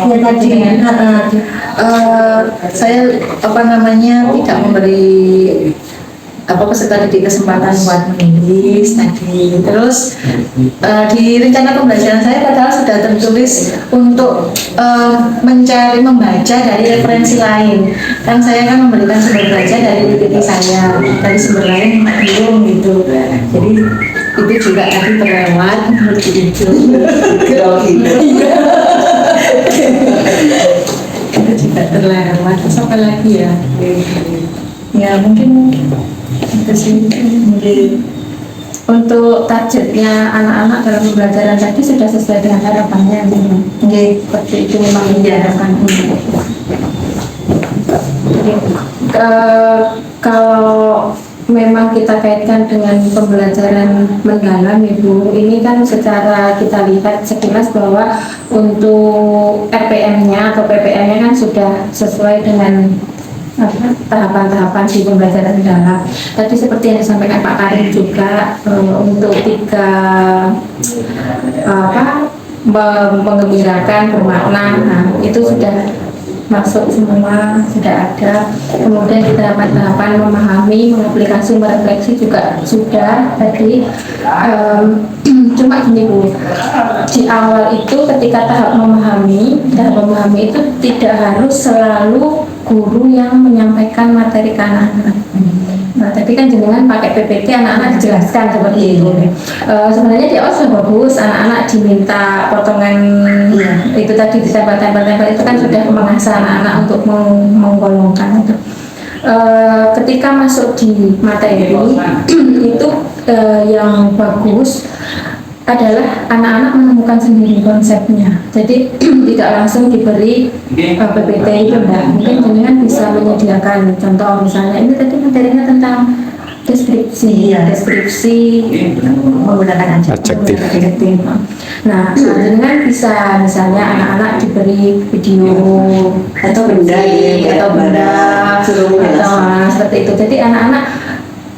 Ya tadi saya tidak memberi peserta didik kesempatan buat menulis tadi. Terus di rencana pembelajaran saya padahal sudah tertulis untuk membaca dari referensi lain. Kan saya kan memberikan sumber baca dari PPT saya, dari sumber lain belum gitu. Jadi itu juga tadi terlewat itu. Itu juga terlewat. Terus apa lagi ya? Ya mungkin itu sih. Untuk targetnya anak-anak dalam pembelajaran tadi sudah sesuai dengan harapannya. Seperti itu memang diharapkan. Kalau memang kita kaitkan dengan pembelajaran mendalam Ibu, ini kan secara kita lihat sekilas bahwa untuk RPM-nya atau PPM-nya kan sudah sesuai dengan tahapan-tahapan di pembelajaran mendalam. Tadi seperti yang disampaikan Pak Karim juga untuk 3 menggembirakan, bermakna, itu sudah masuk semua, sudah ada. Kemudian di tahapan-tahapan memahami, mengaplikasi, merefleksi juga sudah tadi. Cuma gini Bu, di awal itu ketika tahap memahami itu tidak harus selalu guru yang menyampaikan materi ke anak-anak. Nah, tadi kan jenengan pakai PPT, anak-anak dijelaskan seperti itu. Sebenarnya di awal sudah bagus, anak-anak diminta potongan itu tadi ditempel-tempel itu kan sudah mengasah anak-anak untuk menggolongkan itu. Ketika masuk di materi itu yang bagus adalah anak-anak menemukan sendiri konsepnya. Jadi tidak langsung diberi PPT itu enggak. Mungkin jenengan bisa menyediakan contoh, misalnya ini tadi materinya tentang deskripsi menggunakan adjektif. Nah, jenengan bisa misalnya anak-anak diberi video atau benda seperti itu. Jadi anak-anak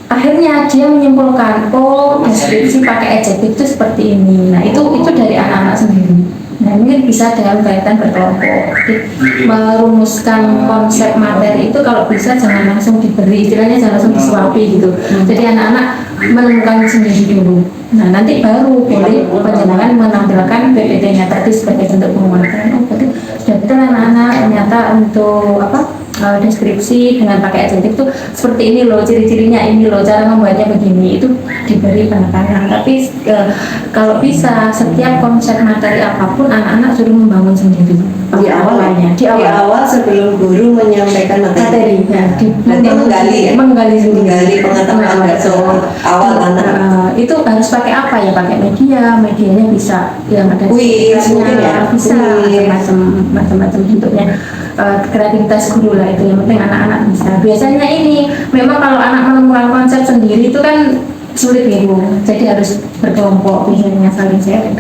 akhirnya dia menyimpulkan, oh deskripsi pakai adjektif itu seperti ini. Nah itu dari anak-anak sendiri. Nah ini bisa dalam kaitan berkelompok. Merumuskan konsep materi itu kalau bisa jangan langsung diberi, istilahnya jangan langsung disuapi gitu. Jadi anak-anak menemukan sendiri dulu. Nah nanti baru boleh penjenengan menampilkan PPT-nya tadi sebagai bentuk penguatan. Oh berarti sudah betul anak-anak ternyata untuk deskripsi dengan pakai adjektif itu seperti ini loh, ciri-cirinya ini loh, cara membuatnya begini, itu diberi penekanan. Tapi kalau bisa setiap konsep materi apapun anak-anak suruh membangun sendiri di awal sebelum guru menyampaikan materi nanti menggali pengetahuan awal anak itu harus pakai apa ya, pakai medianya bisa yang ada bisa macam-macam bentuknya. Kreativitas guru lah itu yang penting anak-anak bisa. Biasanya ini memang kalau anak menemukan konsep sendiri itu kan sulit ya Bu, jadi harus berkelompok, biasanya saling sharing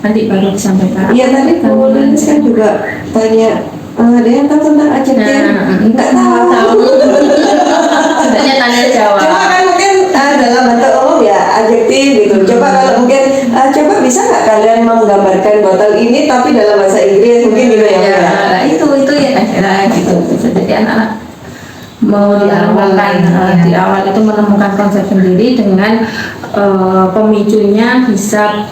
nanti baru disampaikan. Iya tadi Bu Lilis kan juga tanya ada yang tahu tentang adjektif? Nggak tahu. Sebenarnya tanya jawab. Cuma kan mungkin dalam bentuk umum ya adjektif gitu. Coba kalau mungkin coba bisa nggak kalian menggambarkan botol ini tapi dalam bahasa Inggris mungkin gitu ya? Nah itu ya kira-kira gitu. Jadi anak-anak mau diawalkan di awal itu menemukan konsep sendiri dengan pemicunya bisa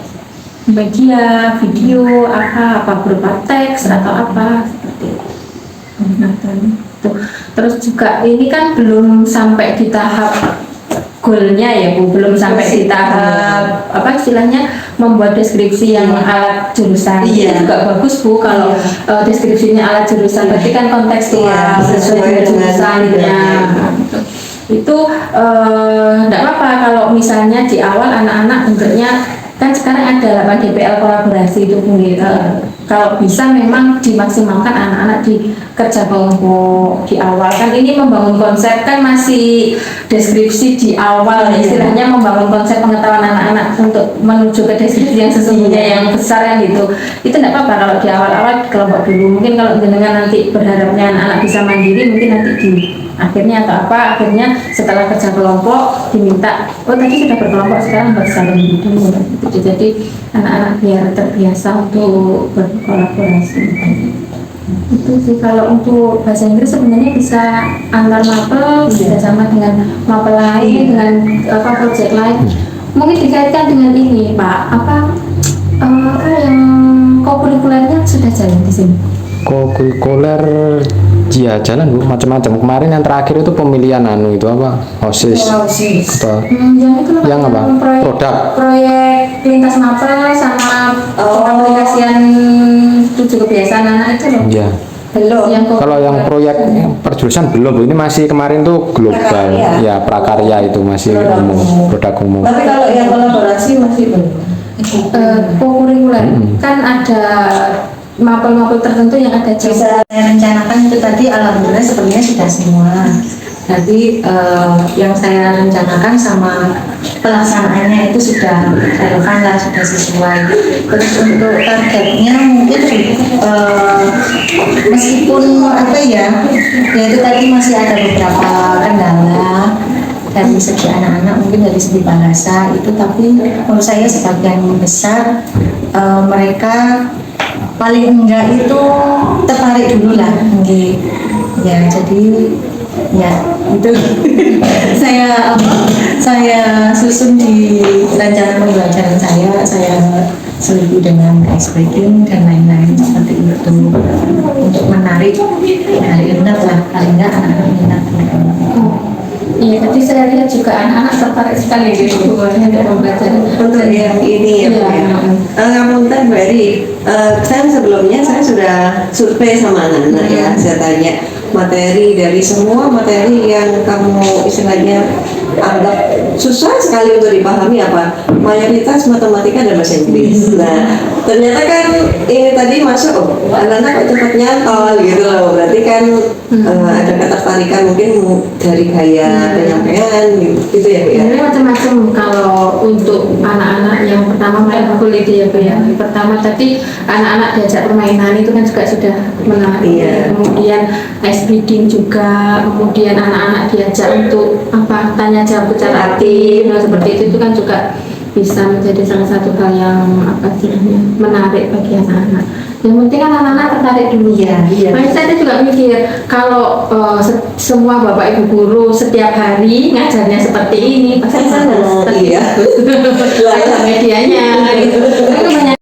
media, video, apa berupa teks atau apa seperti itu. Terus juga ini kan belum sampai di tahap goalnya ya Bu, belum sampai di tahap apa istilahnya membuat deskripsi yang alat jurusan. Itu juga bagus Bu kalau deskripsinya alat jurusan, berarti kan kontekstual sesuai dengan jurusannya. Itu enggak apa-apa kalau misalnya di awal anak-anak bentuknya kan sekarang ada DPL kolaborasi itu kalau bisa memang dimaksimalkan anak-anak di kerja kelompok di awal kan ini membangun konsep kan masih deskripsi di awal, istilahnya membangun konsep pengetahuan anak-anak untuk menuju ke deskripsi yang sesungguhnya yang besar kan gitu. Itu tidak apa-apa kalau di awal-awal kelompok dulu. Mungkin kalau dengan nanti berharapnya anak-anak bisa mandiri, mungkin nanti di akhirnya atau apa, akhirnya setelah kerja kelompok diminta, oh tadi sudah berkelompok sekarang harus saling dulu gitu. Jadi anak-anak biar terbiasa untuk berkolaborasi. Itu sih kalau untuk bahasa Inggris sebenarnya bisa antar mapel, bisa sama dengan mapel lain, dengan project lain. Mungkin dikaitkan dengan ini Pak, apa yang kokurikulernya sudah jalan di sini? Kokurikuler ya jalan Bu, macam-macam. Kemarin yang terakhir itu pemilihan itu apa? OSIS. Apa? Yang itu Yang apa? proyek lintas mapel sama pengaplikasian 7 kebiasaan anak itu loh. Ya. Belum. Kalau yang proyek perjurusan belum Bu. Ini masih kemarin tuh global. Prakarya. Ya, prakarya itu masih umum, produk umum. Tapi kalau yang kolaborasi masih belum. Kokurikuler kan ada mapel-mapel tertentu yang ada jam. Bisa saya rencanakan itu tadi alhamdulillah sebenarnya sudah semua. Jadi yang saya rencanakan sama pelaksanaannya itu sudah relevan lah, sudah sesuai. Terus untuk targetnya mungkin meskipun apa ya itu tadi masih ada beberapa kendala dari segi anak-anak, mungkin dari segi bahasa itu, tapi menurut saya sebagian besar mereka paling enggak itu tertarik dulu lah, ya jadi ya itu saya susun di rencana pembelajaran saya selipin dengan ice breaking dan lain-lain seperti itu untuk menarik minat lah, paling enggak anak-anak minat. Iya, tadi saya lihat juga anak-anak tertarik sekali gitu dengan pembelajaran. Untuk yang ini ya, Bu, ya. Ngapunten Mbak Eri, kan sebelumnya saya sudah survei sama anak-anak ya, saya tanya materi dari semua materi yang kamu istilahnya anggap susah sekali untuk dipahami apa, mayoritas matematika dan bahasa Inggris. Nah ternyata kan ini tadi masuk, anak-anak kok cepat nyantol gitu loh, berarti kan ada ketertarikan mungkin dari gaya penyampaian gitu ya Bu ya. Ini macam-macam kalau untuk anak-anak yang pertama main kulit ya Bu ya. Pertama tadi anak-anak diajak permainan itu kan juga sudah menarik. Iya. Kemudian ice breaking juga, kemudian anak-anak diajak untuk apa tanya jawab secara aktif, nah seperti itu kan juga bisa menjadi salah satu hal yang apa sih menarik bagi anak-anak. Yang penting kan anak-anak tertarik dulu ya. Iya. Makanya saya juga mikir kalau semua bapak ibu guru setiap hari ngajarnya seperti ini, pasti kan Iya. ada medianya